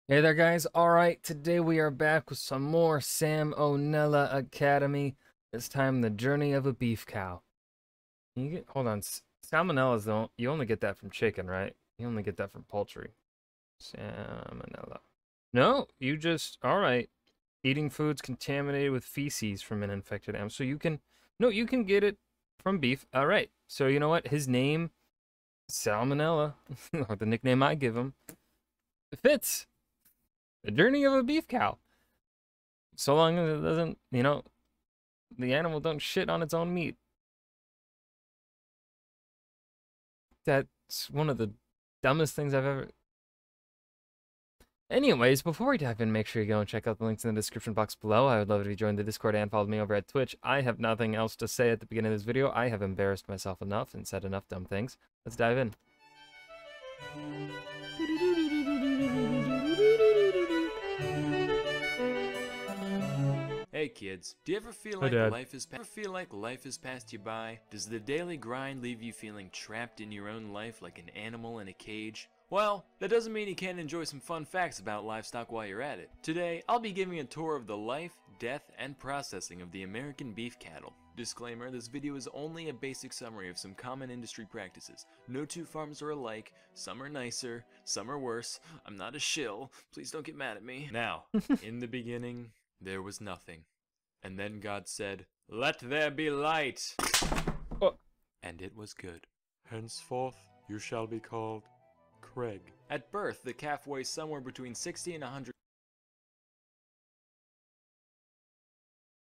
Hey there, guys. All right, today we are back with some more Sam O'Nella Academy. This time, the journey of a beef cow. Hold on, salmonellas don't. You only get that from chicken, right? You only get that from poultry. Salmonella. No, you just all right. Eating foods contaminated with feces from an infected animal. So you can, no, you can get it from beef. All right. So you know what? His name, Salmonella, or the nickname I give him, fits. The journey of a beef cow. So long as it doesn't, the animal don't shit on its own meat. That's one of the dumbest things I've ever. Anyways, before we dive in, make sure you go and check out the links in the description box below. I would love if you joined the Discord and followed me over at Twitch. I have nothing else to say at the beginning of this video. I have embarrassed myself enough and said enough dumb things. Let's dive in. Hey kids, do you ever feel Hi, like Dad. life has passed you by? Does the daily grind leave you feeling trapped in your own life like an animal in a cage? Well, that doesn't mean you can't enjoy some fun facts about livestock while you're at it. Today, I'll be giving a tour of the life, death, and processing of the American beef cattle. Disclaimer, this video is only a basic summary of some common industry practices. No two farms are alike, some are nicer, some are worse. I'm not a shill, please don't get mad at me. Now, in the beginning, there was nothing. And then God said, "Let there be light." Oh. And it was good. Henceforth you shall be called Craig. At birth, the calf weighs somewhere between 60 and 100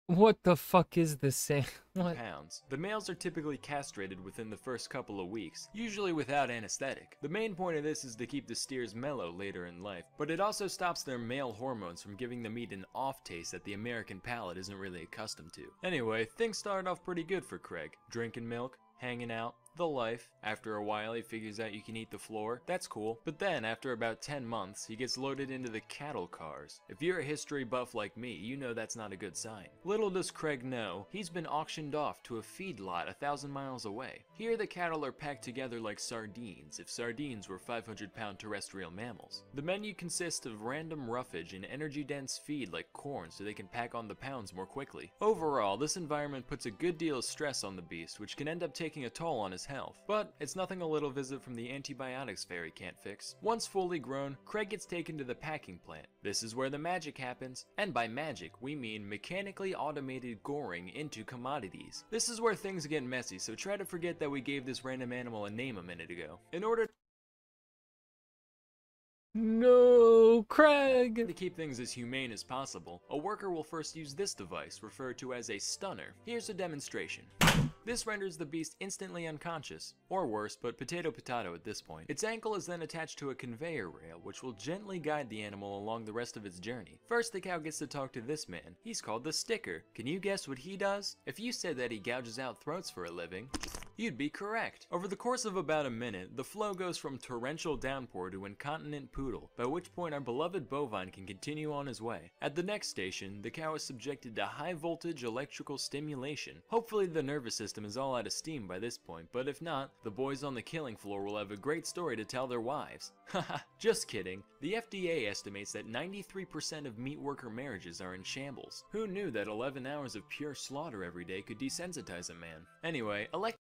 What the fuck is this saying? What? pounds. The males are typically castrated within the first couple of weeks, usually without anesthetic. The main point of this is to keep the steers mellow later in life, but it also stops their male hormones from giving the meat an off taste that the American palate isn't really accustomed to. Anyway, things started off pretty good for Craig. Drinking milk, hanging out, the life. After a while, he figures out you can eat the floor. That's cool. But then, after about 10 months, he gets loaded into the cattle cars. If you're a history buff like me, you know that's not a good sign. Little does Craig know, he's been auctioned off to a feedlot 1,000 miles away. Here, the cattle are packed together like sardines, if sardines were 500-pound terrestrial mammals. The menu consists of random roughage and energy-dense feed like corn so they can pack on the pounds more quickly. Overall, this environment puts a good deal of stress on the beast, which can end up taking a toll on his health. But it's nothing a little visit from the antibiotics fairy can't fix. Once fully grown, Craig gets taken to the packing plant. This is where the magic happens, and by magic, we mean mechanically automated goring into commodities. This is where things get messy, so try to forget that we gave this random animal a name a minute ago. In order No, Craig! to keep things as humane as possible, a worker will first use this device, referred to as a stunner. Here's a demonstration. This renders the beast instantly unconscious, or worse, but potato at this point. Its ankle is then attached to a conveyor rail, which will gently guide the animal along the rest of its journey. First, the cow gets to talk to this man. He's called the sticker. Can you guess what he does? If you said that he gouges out throats for a living, you'd be correct. Over the course of about a minute, the flow goes from torrential downpour to incontinent poodle, by which point our beloved bovine can continue on his way. At the next station, the cow is subjected to high voltage electrical stimulation. Hopefully the nervous system is all out of steam by this point, but if not, the boys on the killing floor will have a great story to tell their wives. Haha, just kidding. The FDA estimates that 93% of meat worker marriages are in shambles. Who knew that 11 hours of pure slaughter every day could desensitize a man? Anyway, electrical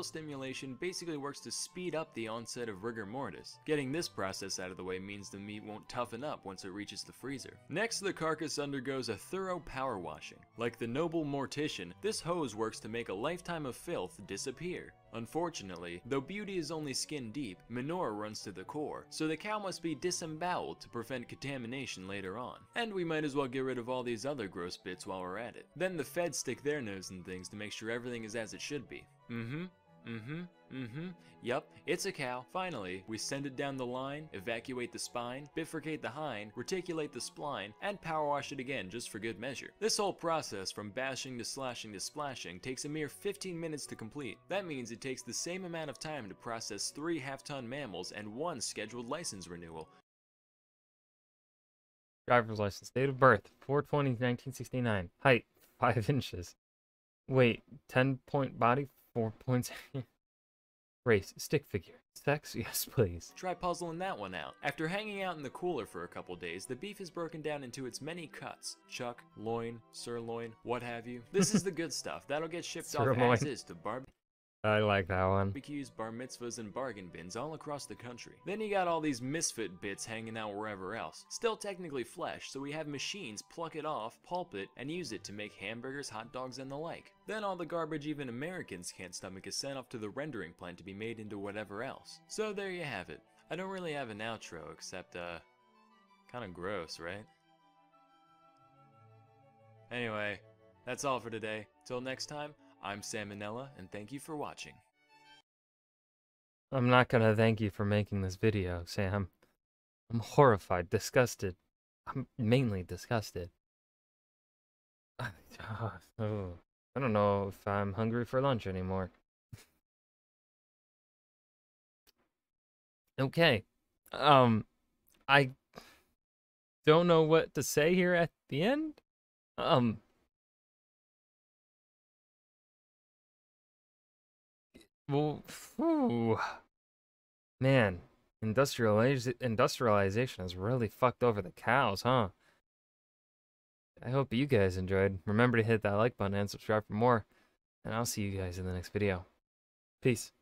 stimulation basically works to speed up the onset of rigor mortis. Getting this process out of the way means the meat won't toughen up once it reaches the freezer. Next, the carcass undergoes a thorough power washing. Like the noble mortician, this hose works to make a lifetime of filth disappear. Unfortunately, though beauty is only skin deep, manure runs to the core, so the cow must be disemboweled to prevent contamination later on. And we might as well get rid of all these other gross bits while we're at it. Then the feds stick their nose in things to make sure everything is as it should be. Yup, it's a cow. Finally, we send it down the line, evacuate the spine, bifurcate the hind, reticulate the spline, and power wash it again just for good measure. This whole process from bashing to slashing to splashing takes a mere 15 minutes to complete. That means it takes the same amount of time to process 3 half-ton mammals and 1 scheduled license renewal. Driver's license. Date of birth, 4/20/1969. Height, 5 inches. Wait, 10-point body, 4 points. Race, stick figure. Sex? Yes, please. Try puzzling that one out. After hanging out in the cooler for a couple days, the beef is broken down into its many cuts. Chuck, loin, sirloin, what have you. This is the good stuff. That'll get shipped off as Sirloin. is to I like that one. barbecues, bar mitzvahs, and bargain bins all across the country. Then you got all these misfit bits hanging out wherever else. Still technically flesh, so we have machines pluck it off, pulp it, and use it to make hamburgers, hot dogs, and the like. Then all the garbage even Americans can't stomach is sent off to the rendering plant to be made into whatever else. So there you have it. I don't really have an outro except, kinda gross, right? Anyway, that's all for today. Till next time, I'm Salmonella, and thank you for watching. I'm not gonna thank you for making this video, Sam. I'm horrified, disgusted. I'm mainly disgusted. Oh, I don't know if I'm hungry for lunch anymore. Okay. I don't know what to say here at the end. Well, whew. Man, industrialization has really fucked over the cows, huh? I hope you guys enjoyed. Remember to hit that like button and subscribe for more, and I'll see you guys in the next video. Peace.